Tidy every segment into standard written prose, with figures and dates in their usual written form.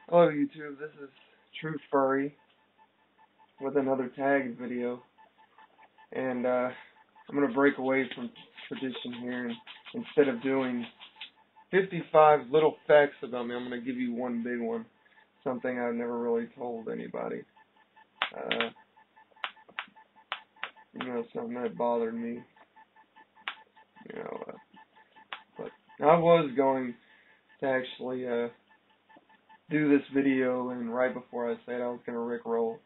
Hello YouTube, this is True Furry with another tag video, and I'm going to break away from tradition here, and instead of doing 55 little facts about me, I'm going to give you one big one, something I've never really told anybody, something that bothered me, but I was going to actually do this video, and right before I said I was going to rickroll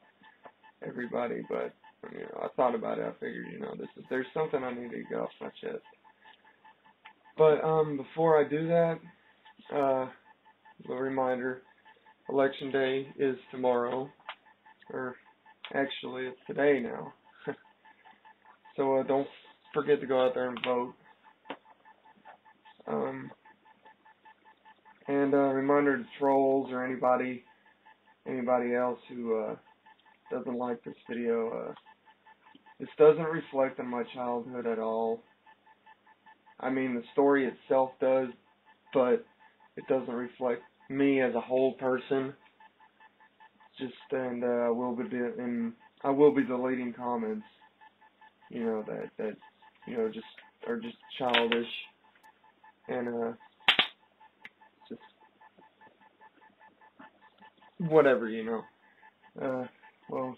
everybody, but I thought about it. I figured, there's something I need to get off my chest. But before I do that, a reminder: Election Day is tomorrow, or actually it's today now. So don't forget to go out there and vote. And reminder to trolls or anybody else who doesn't like this video, this doesn't reflect on my childhood at all. I mean, the story itself does, but it doesn't reflect me as a whole person. And I will be deleting comments, that just are just childish and just whatever, well,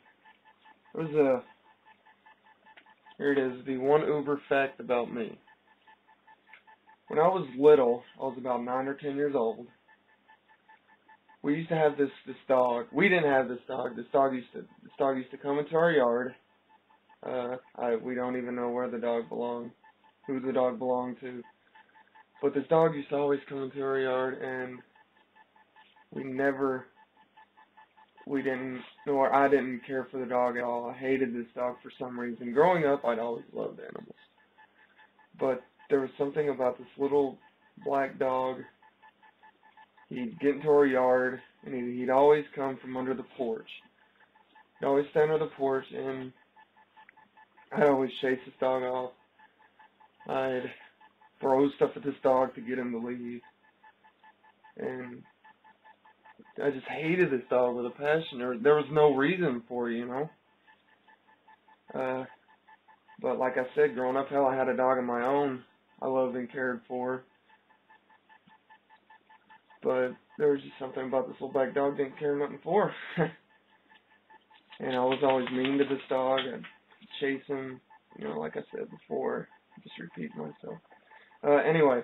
here it is, the one uber fact about me. When I was little, I was about 9 or 10 years old, we used to have this dog. We didn't have this dog. This dog used to come into our yard. We don't even know where the dog belonged, who the dog belonged to. But this dog used to always come into our yard, and I didn't care for the dog at all. I hated this dog for some reason. Growing up, I'd always loved animals. But there was something about this little black dog. He'd get into our yard, and he'd always come from under the porch. He'd always stand under the porch, and I'd always chase this dog off. I'd throw stuff at this dog to get him to leave. And I just hated this dog with a passion. There was no reason for it, But like I said, growing up, hell, I had a dog of my own I loved and cared for. But there was just something about this little black dog didn't care nothing for. And I was always mean to this dog. I'd chase him, like I said before, just repeating myself. Anyway,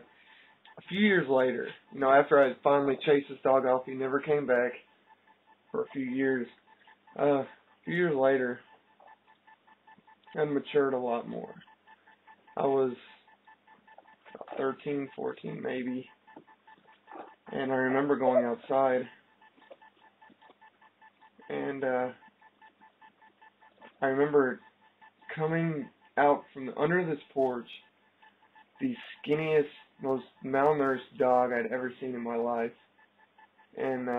a few years later, after I finally chased this dog off, he never came back for a few years. A few years later, I matured a lot more. I was 13, 14 maybe, and I remember going outside, and I remember coming out from under this porch, the skinniest, most malnourished dog I'd ever seen in my life. And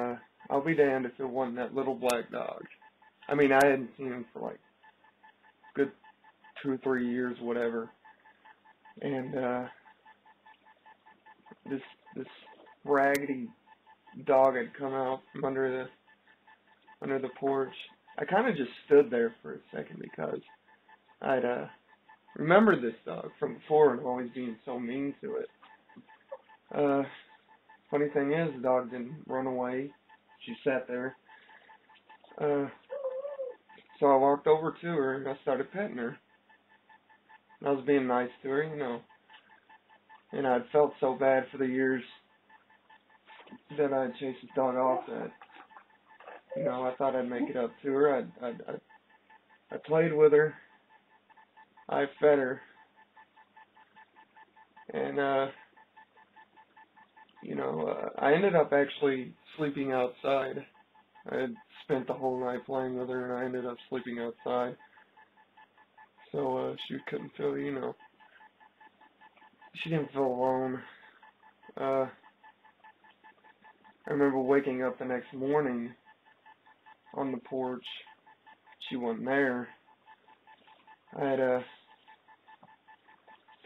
I'll be damned if it wasn't that little black dog. I mean, I hadn't seen him for like good 2 or 3 years, whatever. And this raggedy dog had come out from under the porch. I kind of just stood there for a second because I'd remembered this dog from before and always being so mean to it. Funny thing is, the dog didn't run away. She sat there. So I walked over to her and I started petting her. I was being nice to her, And I'd felt so bad for the years that I'd chased this dog off that, I thought I'd make it up to her. I played with her. I fed her. And, I ended up actually sleeping outside. I had spent the whole night playing with her, and I ended up sleeping outside. So, she couldn't feel, she didn't feel alone. I remember waking up the next morning on the porch. She wasn't there. I had,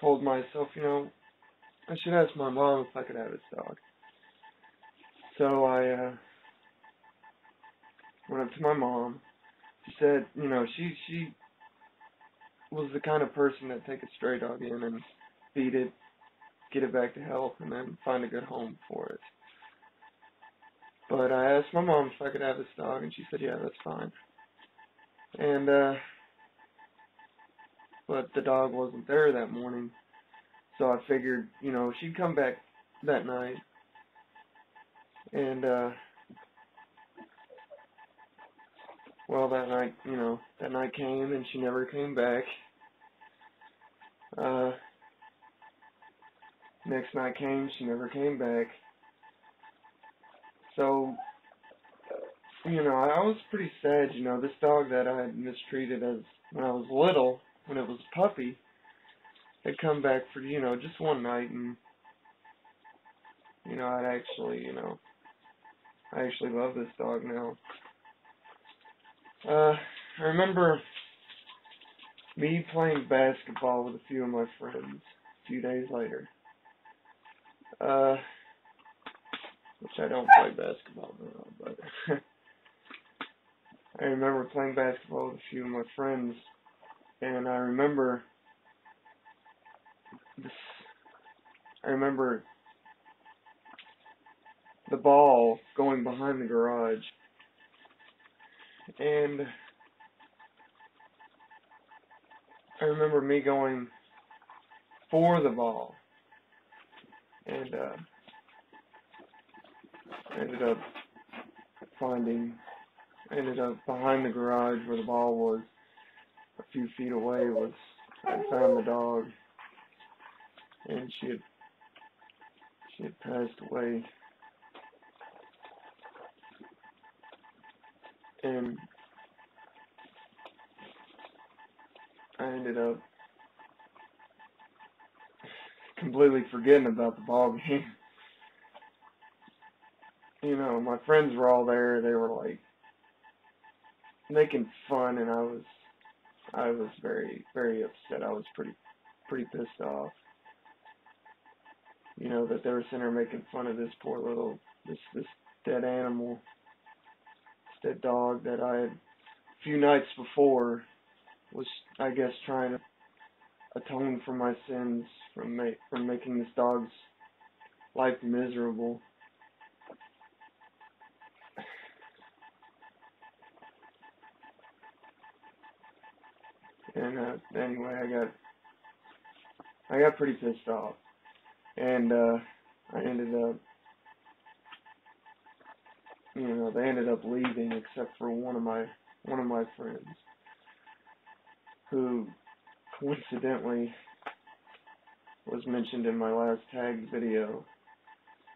told myself, I should ask my mom if I could have this dog. So I went up to my mom. She said, you know, she was the kind of person that take a stray dog in and feed it, get it back to health, and then find a good home for it. But I asked my mom if I could have this dog, and she said, yeah, that's fine. And, but the dog wasn't there that morning, so I figured, you know, she'd come back that night. And, well, that night, you know, that night came, and she never came back. Next night came, she never came back. So, you know, I was pretty sad, you know, this dog that I had mistreated as when I was little, when it was a puppy, had come back for, you know, just one night, and, you know, I actually love this dog now. I remember me playing basketball with a few of my friends a few days later. Which I don't play basketball now, but I remember playing basketball with a few of my friends, and I remember the ball going behind the garage, and I remember me going for the ball, and ended up behind the garage where the ball was, a few feet away. I found the dog, and she had passed away. And I ended up completely forgetting about the ball game. You know, my friends were all there. They were like making fun, and I was very, very upset. I was pretty pissed off. You know, that they were sitting there making fun of this poor little this dead animal, this dead dog that I had a few nights before was, I guess, trying to atone for my sins from making this dog's life miserable. And anyway, I got pretty pissed off, and I ended up, you know, they ended up leaving except for one of my friends, who coincidentally was mentioned in my last tagged video,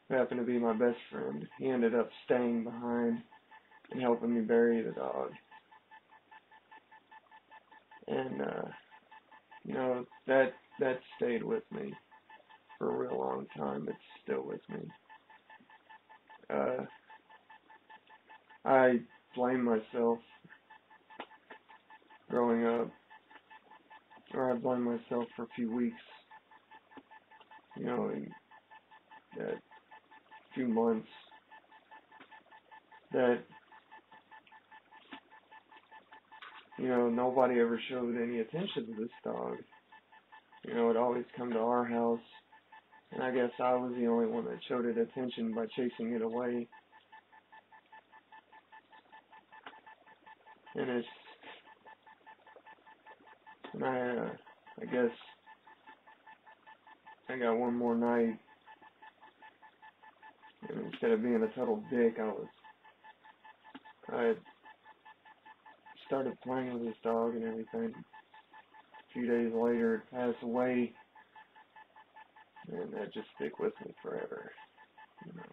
who happened to be my best friend. He ended up staying behind and helping me bury the dog. And, you know, that stayed with me for a real long time. It's still with me. I blame myself growing up, or I blame myself for a few weeks, you know, in that few months, that, you know, nobody ever showed any attention to this dog. You know, it always come to our house, and I guess I was the only one that showed it attention by chasing it away. And I guess I got one more night, and instead of being a total dick, I started playing with this dog and everything. A few days later, it passed away, and that just stick with me forever. You know,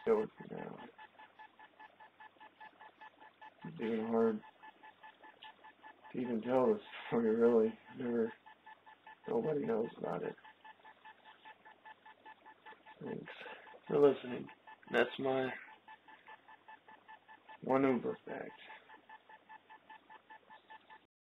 still with me now. It's even hard to even tell this story, really. Nobody knows about it. Thanks for listening. That's my one Uber fact.